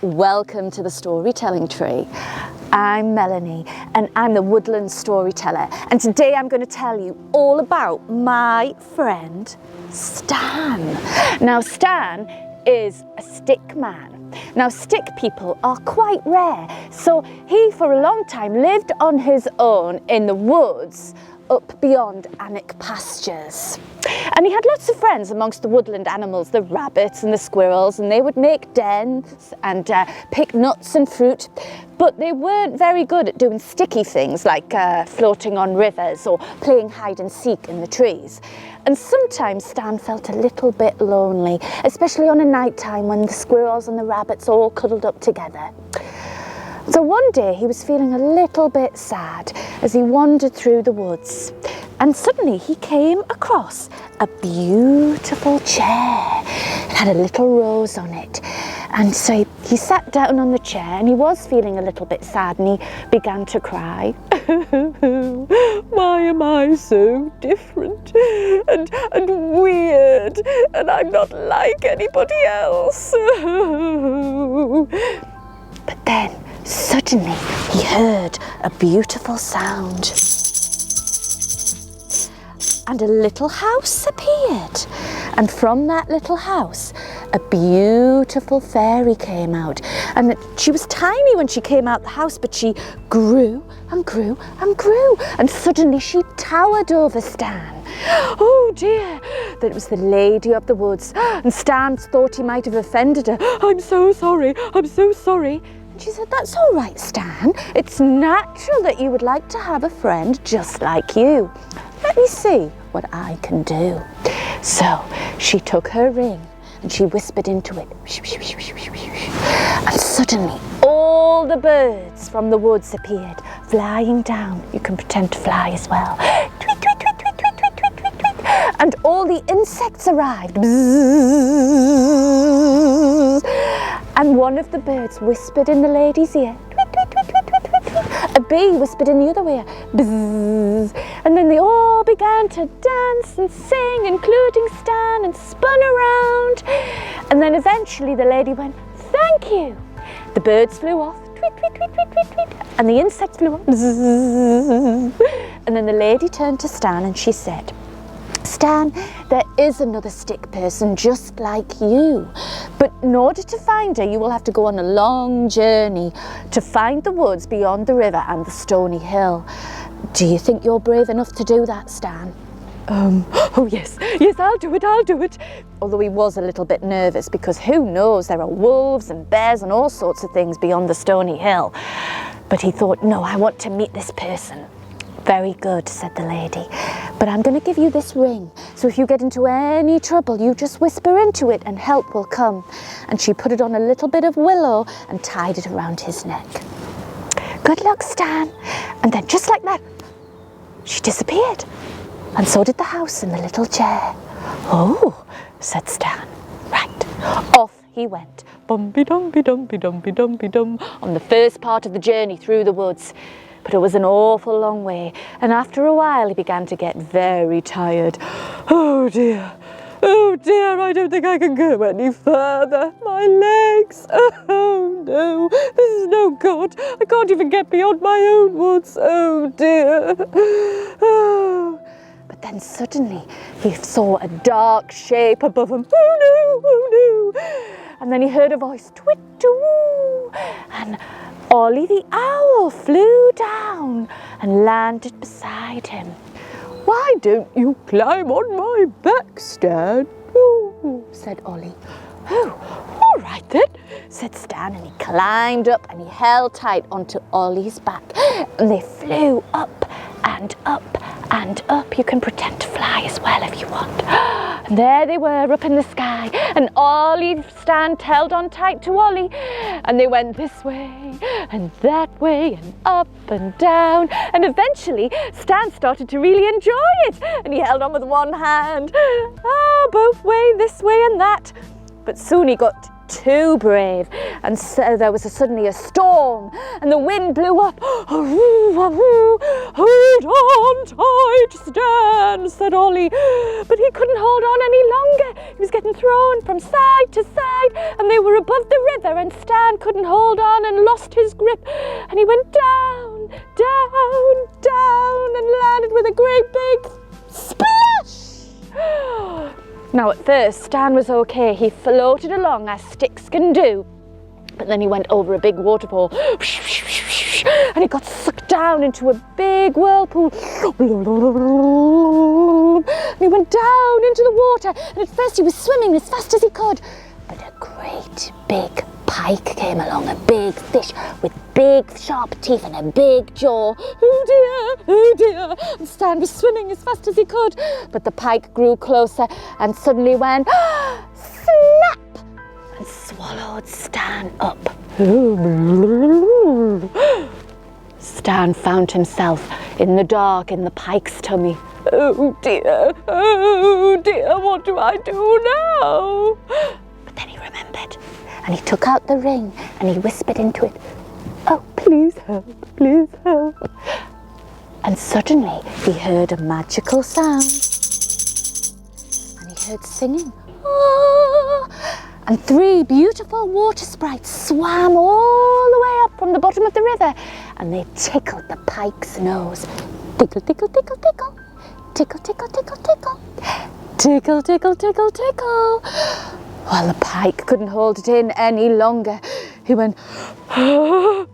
Welcome to the Storytelling Tree. I'm Melanie and I'm the woodland storyteller, and today I'm going to tell you all about my friend Stan. Now Stan is a stick man. Now stick people are quite rare, so he for a long time lived on his own in the woods up beyond Alnwick pastures. And he had lots of friends amongst the woodland animals, the rabbits and the squirrels, and they would make dens and pick nuts and fruit, but they weren't very good at doing sticky things like floating on rivers or playing hide and seek in the trees. And sometimes Stan felt a little bit lonely, especially on a night time when the squirrels and the rabbits all cuddled up together. So one day he was feeling a little bit sad as he wandered through the woods, and suddenly he came across a beautiful chair. It had a little rose on it, and so he sat down on the chair and he was feeling a little bit sad, and he began to cry. Why am I so different and weird, and I'm not like anybody else? But then suddenly he heard a beautiful sound, and a little house appeared, and from that little house a beautiful fairy came out, and she was tiny when she came out the house, but she grew and grew and grew, and suddenly she towered over Stan. Oh dear, that was the lady of the woods, and Stan thought he might have offended her. I'm so sorry, I'm so sorry. And she said, that's all right, Stan. It's natural that you would like to have a friend just like you. Let me see what I can do. So she took her ring and she whispered into it. And suddenly all the birds from the woods appeared, flying down. You can pretend to fly as well. Tweet, tweet, tweet, tweet, tweet, tweet, tweet, tweet, tweet. And all the insects arrived. And one of the birds whispered in the lady's ear. Tweet, tweet, tweet, tweet, tweet, tweet, tweet. A bee whispered in the other ear. Bzzz. And then they all began to dance and sing, including Stan, and spun around. And then eventually the lady went, thank you. The birds flew off. Tweet, tweet, tweet, tweet, tweet, tweet. And the insects flew off. Bzzz. And then the lady turned to Stan and she said, Stan, there is another stick person just like you, but in order to find her you will have to go on a long journey to find the woods beyond the river and the stony hill. Do you think you're brave enough to do that, Stan? Oh yes, I'll do it. Although he was a little bit nervous because who knows, there are wolves and bears and all sorts of things beyond the stony hill. But he thought, no, I want to meet this person. Very good, said the lady, but I'm going to give you this ring, so if you get into any trouble, you just whisper into it and help will come. And she put it on a little bit of willow and tied it around his neck. Good luck, Stan. And then just like that, she disappeared. And so did the house and the little chair. Oh, said Stan. Right, off he went. Bum-be-dum-be-dum-be-dum-be-dum-be-dum on the first part of the journey through the woods. But it was an awful long way, and after a while he began to get very tired. Oh dear, I don't think I can go any further. My legs, oh no, this is no good. I can't even get beyond my own woods, oh dear. Oh. But then suddenly he saw a dark shape above him. Oh no. And then he heard a voice, twit-woo, and Ollie the owl flew down and landed beside him. Why don't you climb on my back, Stan? Oh, said Ollie. Oh, all right then, said Stan, and he climbed up and he held tight onto Ollie's back, and they flew up and up and up. You can pretend to fly as well if you want. And there they were up in the sky, and Ollie Stan held on tight to Ollie, and they went this way and that way and up and down, and eventually Stan started to really enjoy it, and he held on with one hand, both way, this way and that. But soon he got too brave, and so there was suddenly a storm, and the wind blew up. Hold on tight, Stan, said Ollie, but he couldn't hold on any longer. He was getting through thrown from side to side, and they were above the river, and Stan couldn't hold on and lost his grip, and he went down, down, down, and landed with a great big splash. Now at first Stan was okay. He floated along as sticks can do, but then he went over a big waterfall, and he got sucked down into a big whirlpool. And he went down into the water, and at first he was swimming as fast as he could, but a great big pike came along, a big fish with big sharp teeth and a big jaw. Oh dear, oh dear. And Stan was swimming as fast as he could, but the pike grew closer and suddenly went snap and swallowed Stan up. Stan found himself in the dark in the pike's tummy. Oh dear, what do I do now? But then he remembered, and he took out the ring and he whispered into it, oh, please help, please help. And suddenly he heard a magical sound, and he heard singing. Oh! And 3 beautiful water sprites swam all the way up from the bottom of the river, and they tickled the pike's nose. Tickle, tickle, tickle, tickle. Tickle, tickle, tickle, tickle. Tickle, tickle, tickle, tickle. Well, the pike couldn't hold it in any longer. He went, shoo!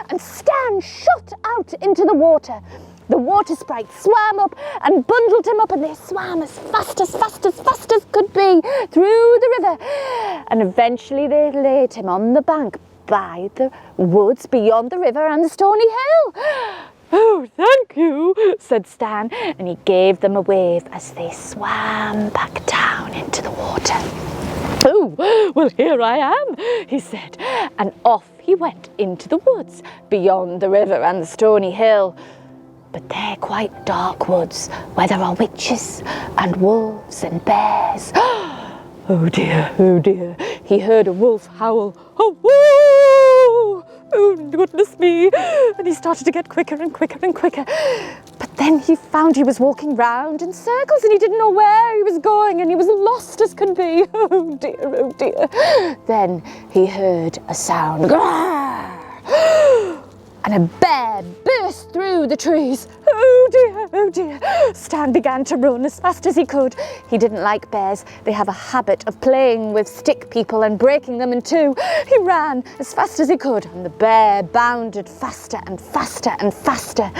And Stan shot out into the water. The water sprites swam up and bundled him up, and they swam as fast as could be through the river. And eventually they laid him on the bank by the woods beyond the river and the stony hill. Oh, thank you, said Stan, and he gave them a wave as they swam back down into the water. Oh, well, here I am, he said, and off he went into the woods beyond the river and the stony hill. But they're quite dark woods where there are witches and wolves and bears. Oh dear, he heard a wolf howl. Oh, woo! Oh, goodness me. And he started to get quicker and quicker and quicker. But then he found he was walking round in circles, and he didn't know where he was going, and he was lost as could be. Oh dear. Then he heard a sound. And a bear burst through the trees. Oh dear. Stan began to run as fast as he could. He didn't like bears. They have a habit of playing with stick people and breaking them in two. He ran as fast as he could, and the bear bounded faster and faster and faster.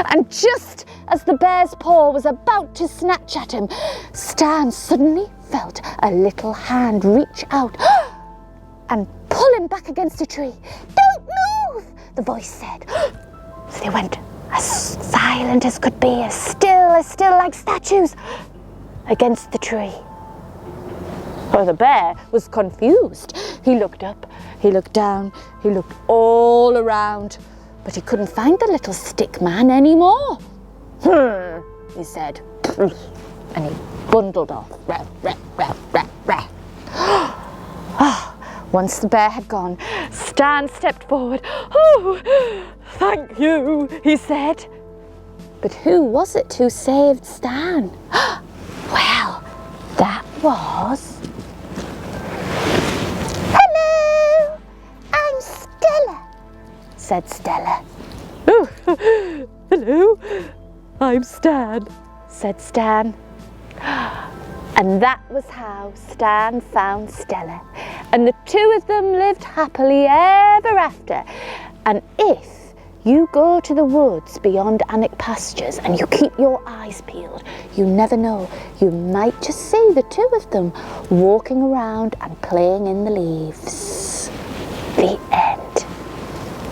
And just as the bear's paw was about to snatch at him, Stan suddenly felt a little hand reach out and pull him back against a tree. Don't move, the voice said. So they went as silent as could be, as still like statues, against the tree. Well, the bear was confused. He looked up, he looked down, he looked all around, but he couldn't find the little stick man anymore. He said, and he bundled off. Once the bear had gone, Stan stepped forward. Oh, thank you, he said. But who was it who saved Stan? Well, that was... Hello, I'm Stella, said Stella. Oh, hello, I'm Stan, said Stan. And that was how Stan found Stella. And the two of them lived happily ever after. And if you go to the woods beyond Alnwick pastures and you keep your eyes peeled, you never know, you might just see the two of them walking around and playing in the leaves. The end.